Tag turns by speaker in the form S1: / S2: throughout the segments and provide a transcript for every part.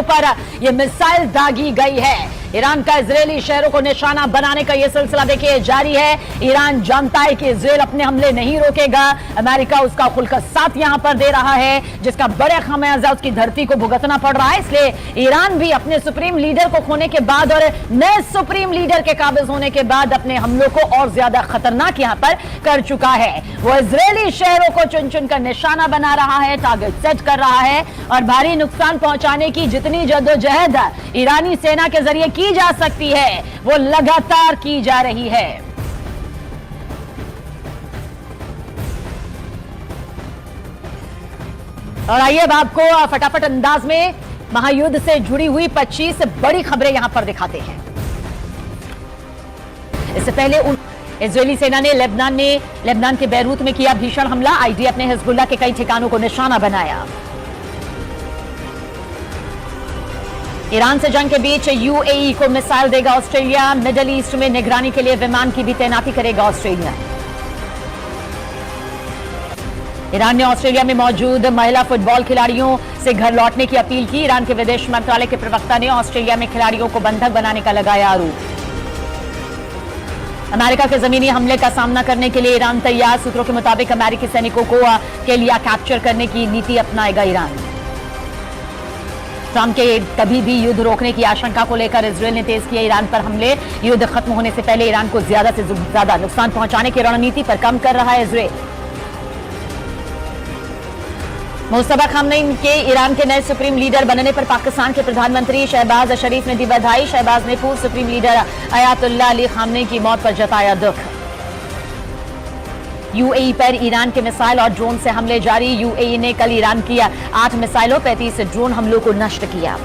S1: पर यह मिसाइल दागी गई है। ईरान का इजरायली शहरों को निशाना बनाने का यह सिलसिला देखिए जारी है। ईरान जानता है कि इजरायल अपने हमले नहीं रोकेगा। अमेरिका उसका खुलकर साथ यहां पर दे रहा है, जिसका बड़े खमियाजा उसकी धरती को भुगतना पड़ रहा है। इसलिए ईरान भी अपने सुप्रीम लीडर को खोने के बाद और नए सुप्रीम लीडर के काबिज होने के बाद अपने हमलों को और ज्यादा खतरनाक यहां पर कर चुका है। वो इजरायली शहरों को चुन चुन कर निशाना बना रहा है, टारगेट सेट कर रहा है और भारी नुकसान पहुंचाने की जितनी जद्दोजहद ईरानी सेना के जरिए की जा सकती है वो लगातार की जा रही है। और आइए अब आपको फटाफट अंदाज में महायुद्ध से जुड़ी हुई 25 बड़ी खबरें यहां पर दिखाते हैं। इससे पहले इजरायली सेना ने लेबनान के बैरूत में किया भीषण हमला। आईडीएफ ने हिजबुल्लाह के कई ठिकानों को निशाना बनाया। ईरान से जंग के बीच यूएई को मिसाइल देगा ऑस्ट्रेलिया। मिडिल ईस्ट में निगरानी के लिए विमान की भी तैनाती करेगा ऑस्ट्रेलिया। ईरान ने ऑस्ट्रेलिया में मौजूद महिला फुटबॉल खिलाड़ियों से घर लौटने की अपील की। ईरान के विदेश मंत्रालय के प्रवक्ता ने ऑस्ट्रेलिया में खिलाड़ियों को बंधक बनाने का लगाया आरोप। अमेरिका के जमीनी हमले का सामना करने के लिए ईरान तैयार। सूत्रों के मुताबिक अमेरिकी सैनिकों को के लिए कैप्चर करने की नीति अपनाएगा ईरान। ट्रंप के कभी भी युद्ध रोकने की आशंका को लेकर इजरायल ने तेज किया ईरान पर हमले। युद्ध खत्म होने से पहले ईरान को ज्यादा से ज्यादा नुकसान पहुंचाने की रणनीति पर काम कर रहा है इजरायल। मुस्तफा खामनेई के ईरान के नए सुप्रीम लीडर बनने पर पाकिस्तान के प्रधानमंत्री शहबाज शरीफ ने दी बधाई। शहबाज ने पूर्व supreme leader Ayatollah Ali Khamenei की मौत पर जताया दुख। यूएई पर ईरान के मिसाइल और ड्रोन से हमले जारी। यूएई ने कल ईरान की 8 मिसाइलों 35 ड्रोन हमलों को नष्ट किया।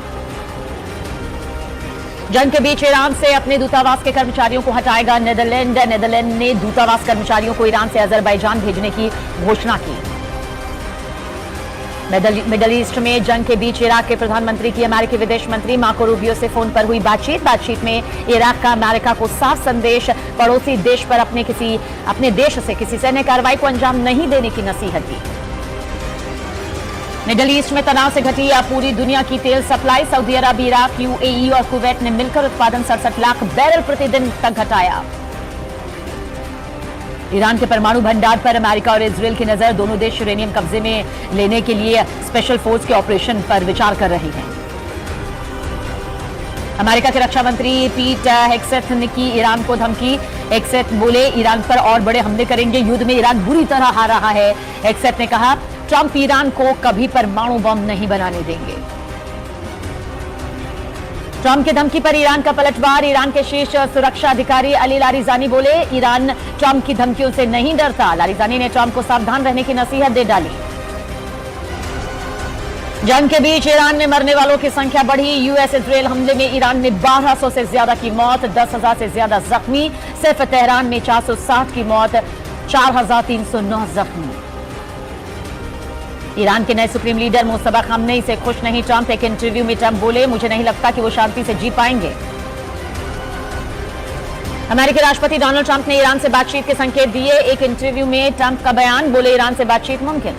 S1: जंग के बीच ईरान से अपने दूतावास के कर्मचारियों को हटाएगा नीदरलैंड ने दूतावास कर्मचारियों को ईरान से अजरबैजान भेजने की घोषणा की। मिडल ईस्ट में जंग के बीच इराक के प्रधानमंत्री की अमेरिकी विदेश मंत्री मार्को रूबियो से फोन पर हुई बातचीत में इराक का अमेरिका को साफ संदेश, पड़ोसी देश पर अपने देश से किसी सैन्य कार्रवाई को अंजाम नहीं देने की नसीहत दी। मिडल ईस्ट में तनाव से घटी पूरी दुनिया की तेल सप्लाई। सऊदी अरब, इराक, यूएई और कुवैत ने मिलकर उत्पादन 67 लाख बैरल प्रतिदिन तक घटाया। ईरान के परमाणु भंडार पर अमेरिका और इजरायल की नजर। दोनों देश यूरेनियम कब्जे में लेने के लिए स्पेशल फोर्स के ऑपरेशन पर विचार कर रहे हैं। अमेरिका के रक्षा मंत्री पीट हेगसेथ ने की ईरान को धमकी। हेगसेथ बोले ईरान पर और बड़े हमले करेंगे। युद्ध में ईरान बुरी तरह हार रहा है। हेगसेथ ने कहा ट्रंप ईरान को कभी परमाणु बम नहीं बनाने देंगे। ट्रंप की धमकी पर ईरान का पलटवार। ईरान के शीर्ष सुरक्षा अधिकारी अली लारिजानी बोले ईरान ट्रंप की धमकियों से नहीं डरता। लारिजानी ने ट्रंप को सावधान रहने की नसीहत दे डाली। जंग के बीच ईरान में मरने वालों की संख्या बढ़ी। यूएस इजरायल हमले में ईरान में 1200 से ज्यादा की मौत, 10,000 से ज्यादा जख्मी। सिर्फ तेहरान में 460 की मौत, 4,309 जख्मी। ईरान के नए सुप्रीम लीडर मुस्तफा खामनेई से खुश नहीं ट्रंप। एक इंटरव्यू में ट्रंप बोले मुझे नहीं लगता कि वो शांति से जी पाएंगे। अमेरिकी राष्ट्रपति डोनाल्ड ट्रंप ने ईरान से बातचीत के संकेत दिए। एक इंटरव्यू में ट्रंप का बयान, बोले ईरान से बातचीत मुमकिन।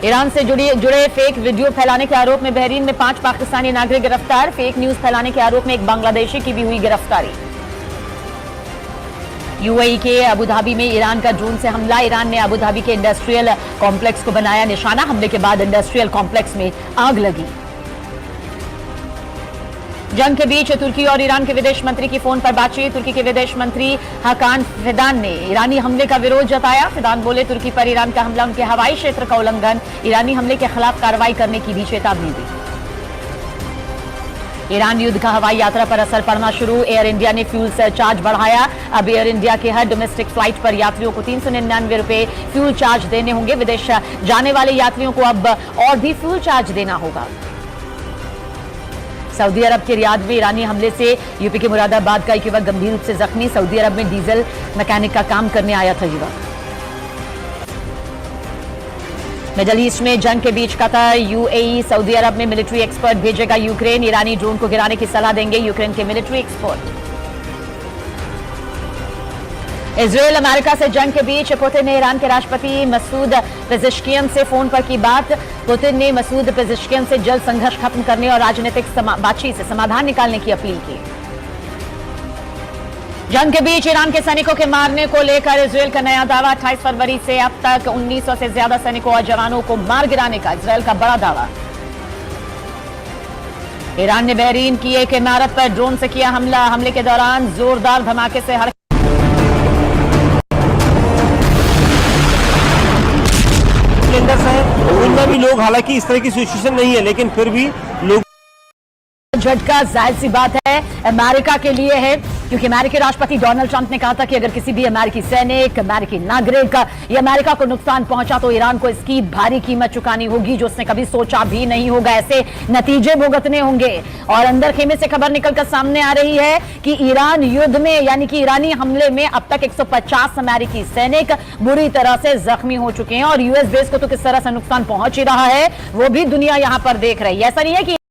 S1: ईरान से जुड़े फेक वीडियो फैलाने के आरोप में बहरीन में 5 पाकिस्तानी नागरिक गिरफ्तार। फेक न्यूज फैलाने के आरोप में एक बांग्लादेशी की भी हुई गिरफ्तारी। यूएई के अबुधाबी में ईरान का ड्रोन से हमला। ईरान ने अबुधाबी के इंडस्ट्रियल कॉम्प्लेक्स को बनाया निशाना। हमले के बाद इंडस्ट्रियल कॉम्प्लेक्स में आग लगी। जंग के बीच तुर्की और ईरान के विदेश मंत्री की फोन पर बातचीत। तुर्की के विदेश मंत्री हाकान फिदान ने ईरानी हमले का विरोध जताया। फिदान बोले तुर्की पर ईरान का हमला उनके हवाई क्षेत्र का उल्लंघन। ईरानी हमले के खिलाफ कार्रवाई करने की भी चेतावनी दी। ईरान युद्ध का हवाई यात्रा पर असर पड़ना शुरू। एयर इंडिया ने फ्यूल सरचार्ज बढ़ाया। अब एयर इंडिया के हर डोमेस्टिक फ्लाइट पर यात्रियों को 399 रुपए फ्यूल चार्ज देने होंगे। विदेश जाने वाले यात्रियों को अब और भी फ्यूल चार्ज देना होगा। सऊदी अरब के रियाद में ईरानी हमले से यूपी के मुरादाबाद का एक युवक गंभीर रूप से जख्मी। सऊदी अरब में डीजल मैकेनिक का काम करने आया था युवक। मिडल ईस्ट में जंग के बीच कतर, यूएई, सऊदी अरब में मिलिट्री एक्सपर्ट भेजेगा यूक्रेन। ईरानी ड्रोन को गिराने की सलाह देंगे यूक्रेन के मिलिट्री एक्सपर्ट। इजराइल अमेरिका से जंग के बीच पुतिन ने ईरान के राष्ट्रपति मसूद पेजेश्कियन से फोन पर की बात। पुतिन ने मसूद पेजेश्कियन से जल्द संघर्ष खत्म करने और राजनीतिक बातचीत से समाधान निकालने की अपील की। जंग के बीच ईरान के सैनिकों के मारने को लेकर इजराइल का नया दावा। 28 फरवरी से अब तक 1900 से ज्यादा सैनिकों और जवानों को मार गिराने का इजराइल का बड़ा दावा। ईरान ने बहरीन की एक इमारत पर ड्रोन से किया हमला। हमले के दौरान जोरदार धमाके से
S2: उनमें भी लोग, हालांकि इस तरह की सिचुएशन नहीं है, लेकिन फिर भी लोग
S1: झटका जाहिर सी बात है अमेरिका के लिए है, क्योंकि अमेरिकी राष्ट्रपति डोनाल्ड ट्रंप ने कहा था कि अगर किसी भी अमेरिकी सैनिक, अमेरिकी नागरिक या अमेरिका को नुकसान पहुंचा तो ईरान को इसकी भारी कीमत चुकानी होगी, जो उसने कभी सोचा भी नहीं होगा। ऐसे नतीजे भुगतने होंगे। और अंदर खेमे से खबर निकलकर सामने आ रही है कि ईरान युद्ध में, यानी कि ईरानी हमले में अब तक 150 अमेरिकी सैनिक बुरी तरह से जख्मी हो चुके हैं। और यूएस बेस को तो किस तरह से नुकसान पहुंच ही रहा है वो भी दुनिया यहां पर देख रही है। ऐसा नहीं है कि